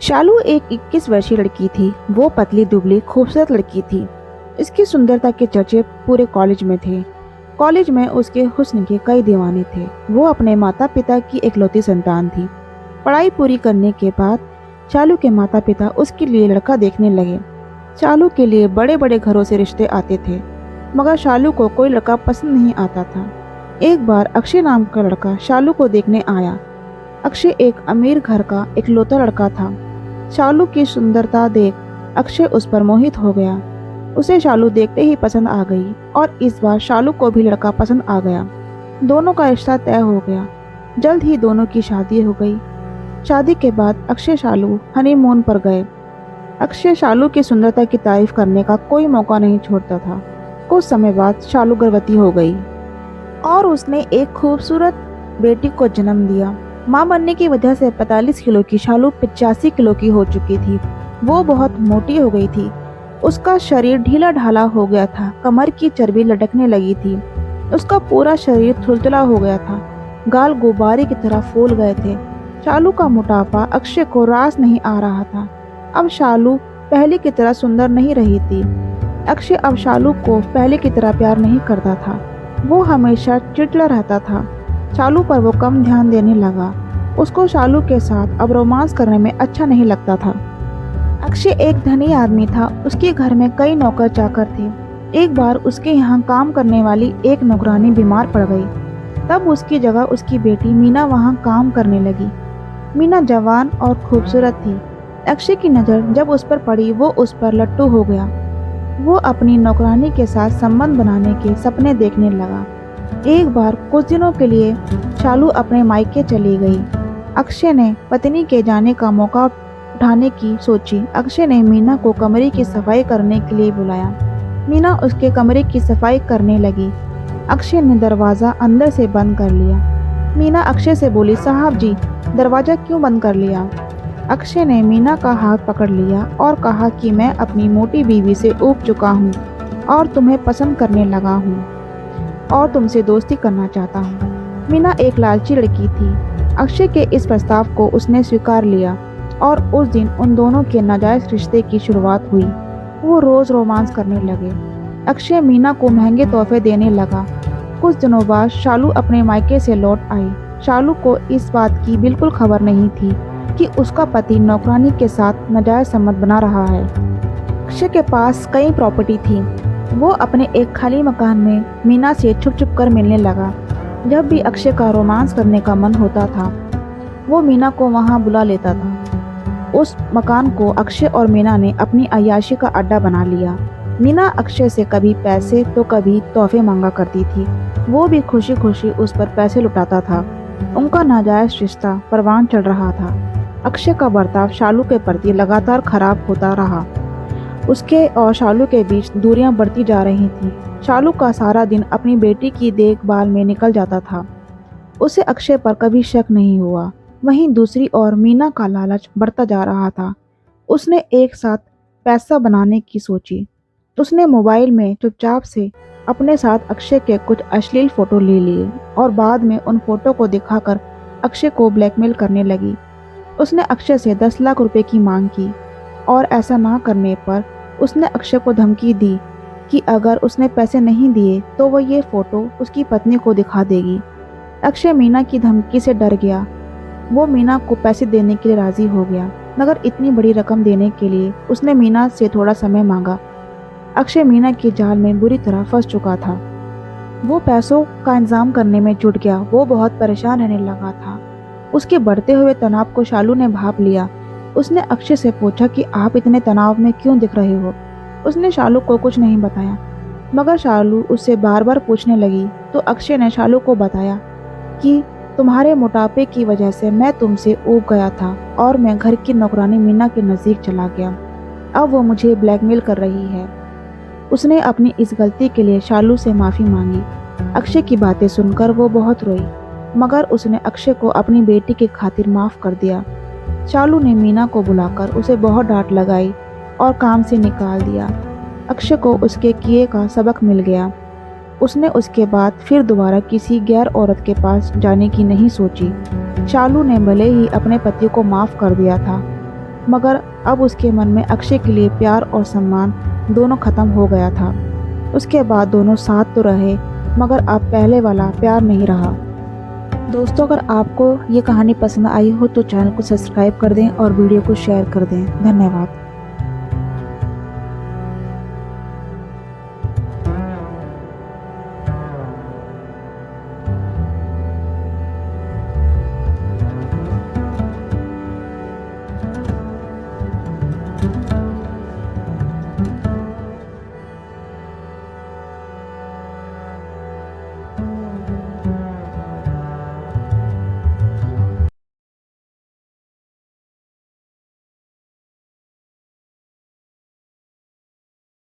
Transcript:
शालू एक 21 वर्षीय लड़की थी। वो पतली दुबली खूबसूरत लड़की थी। इसकी सुंदरता के चर्चे पूरे कॉलेज में थे। कॉलेज में उसके हुस्न के कई दीवाने थे। वो अपने माता पिता की इकलौती संतान थी। पढ़ाई पूरी करने के बाद शालू के माता पिता उसके लिए लड़का देखने लगे। शालू के लिए बड़े बड़े घरों से रिश्ते आते थे, मगर शालू को कोई लड़का पसंद नहीं आता था। एक बार अक्षय नाम का लड़का शालू को देखने आया। अक्षय एक अमीर घर का इकलौता लड़का था। शालू की सुंदरता देख अक्षय उस पर मोहित हो गया। उसे शालू देखते ही पसंद आ गई और इस बार शालू को भी लड़का पसंद आ गया। दोनों का रिश्ता तय हो गया। जल्द ही दोनों की शादी हो गई। शादी के बाद अक्षय शालू हनीमून पर गए। अक्षय शालू की सुंदरता की तारीफ करने का कोई मौका नहीं छोड़ता था। कुछ समय बाद शालू गर्भवती हो गई और उसने एक खूबसूरत बेटी को जन्म दिया। मां बनने की वजह से 45 किलो की शालू 85 किलो की हो चुकी थी। वो बहुत मोटी हो गई थी। उसका शरीर ढीला ढाला हो गया था। कमर की चर्बी लटकने लगी थी। उसका पूरा शरीर थुलथुला हो गया था। गाल गुब्बारे की तरह फूल गए थे। शालू का मोटापा अक्षय को रास नहीं आ रहा था। अब शालू पहले की तरह सुंदर नहीं रही थी। अक्षय अब शालू को पहले की तरह प्यार नहीं करता था। वो हमेशा चिड़चिड़ा रहता था। शालू पर वो कम ध्यान देने लगा। उसको शालू के साथ अब रोमांस करने में अच्छा नहीं लगता था। अक्षय एक धनी आदमी था। उसके घर में कई नौकर चाकर थे। एक बार उसके यहाँ काम करने वाली एक नौकरानी बीमार पड़ गई। तब उसकी जगह उसकी बेटी मीना वहाँ काम करने लगी। मीना जवान और खूबसूरत थी। अक्षय की नज़र जब उस पर पड़ी वो उस पर लट्टू हो गया। वो अपनी नौकरानी के साथ संबंध बनाने के सपने देखने लगा। एक बार कुछ दिनों के लिए शालू अपने मायके चली गई। अक्षय ने पत्नी के जाने का मौका उठाने की सोची। अक्षय ने मीना को कमरे की सफाई करने के लिए बुलाया। मीना उसके कमरे की सफाई करने लगी। अक्षय ने दरवाज़ा अंदर से बंद कर लिया। मीना अक्षय से बोली, साहब जी, दरवाज़ा क्यों बंद कर लिया? अक्षय ने मीना का हाथ पकड़ लिया और कहा कि मैं अपनी मोटी बीवी से ऊब चुका हूँ और तुम्हें पसंद करने लगा हूँ और तुमसे दोस्ती करना चाहता हूँ। मीना एक लालची लड़की थी। अक्षय के इस प्रस्ताव को उसने स्वीकार लिया और उस दिन उन दोनों के नाजायज रिश्ते की शुरुआत हुई। वो रोज रोमांस करने लगे। अक्षय मीना को महंगे तोहफे देने लगा। कुछ दिनों बाद शालू अपने मायके से लौट आई। शालू को इस बात की बिल्कुल खबर नहीं थी कि उसका पति नौकरानी के साथ नाजायज संबंध बना रहा है। अक्षय के पास कई प्रॉपर्टी थी। वो अपने एक खाली मकान में मीना से छुप छुप कर मिलने लगा। जब भी अक्षय का रोमांस करने का मन होता था वो मीना को वहाँ बुला लेता था। उस मकान को अक्षय और मीना ने अपनी अय्याशी का अड्डा बना लिया। मीना अक्षय से कभी पैसे तो कभी तोहफे मांगा करती थी। वो भी खुशी खुशी उस पर पैसे लुटाता था। उनका नाजायज रिश्ता परवान चढ़ रहा था। अक्षय का बर्ताव शालू के प्रति लगातार खराब होता रहा। उसके और शालू के बीच दूरियां बढ़ती जा रही थीं। शालू का सारा दिन अपनी बेटी की देखभाल में निकल जाता था। उसे अक्षय पर कभी शक नहीं हुआ। वहीं दूसरी ओर मीना का लालच बढ़ता जा रहा था। उसने एक साथ पैसा बनाने की सोची। उसने मोबाइल में चुपचाप से अपने साथ अक्षय के कुछ अश्लील फोटो ले लिए और बाद में उन फोटो को दिखाकर अक्षय को ब्लैकमेल करने लगी। उसने अक्षय से 10 लाख रुपए की मांग की और ऐसा ना करने पर उसने अक्षय को धमकी दी कि अगर उसने पैसे नहीं दिए तो वो ये फोटो उसकी पत्नी को दिखा देगी। अक्षय मीना की धमकी से डर गया। वो मीना को पैसे देने के लिए राजी हो गया, मगर इतनी बड़ी रकम देने के लिए उसने मीना से थोड़ा समय मांगा। अक्षय मीना के जाल में बुरी तरह फंस चुका था। वो पैसों का इंतजाम करने में जुट गया। वो बहुत परेशान रहने लगा था। उसके बढ़ते हुए तनाव को शालू ने भांप लिया। उसने अक्षय से पूछा कि आप इतने तनाव में क्यों दिख रहे हो? उसने शालू को कुछ नहीं बताया, मगर शालू उससे बार बार पूछने लगी तो अक्षय ने शालू को बताया कि तुम्हारे मोटापे की वजह से मैं तुमसे ऊब गया था और मैं घर की नौकरानी मीना के नज़दीक चला गया। अब वो मुझे ब्लैकमेल कर रही है। उसने अपनी इस गलती के लिए शालू से माफ़ी मांगी। अक्षय की बातें सुनकर वो बहुत रोई, मगर उसने अक्षय को अपनी बेटी की खातिर माफ़ कर दिया। शालू ने मीना को बुलाकर उसे बहुत डांट लगाई और काम से निकाल दिया। अक्षय को उसके किए का सबक मिल गया। उसने उसके बाद फिर दोबारा किसी गैर औरत के पास जाने की नहीं सोची। शालू ने भले ही अपने पति को माफ़ कर दिया था, मगर अब उसके मन में अक्षय के लिए प्यार और सम्मान दोनों खत्म हो गया था। उसके बाद दोनों साथ तो रहे, मगर अब पहले वाला प्यार नहीं रहा। दोस्तों, अगर आपको ये कहानी पसंद आई हो तो चैनल को सब्सक्राइब कर दें और वीडियो को शेयर कर दें। धन्यवाद।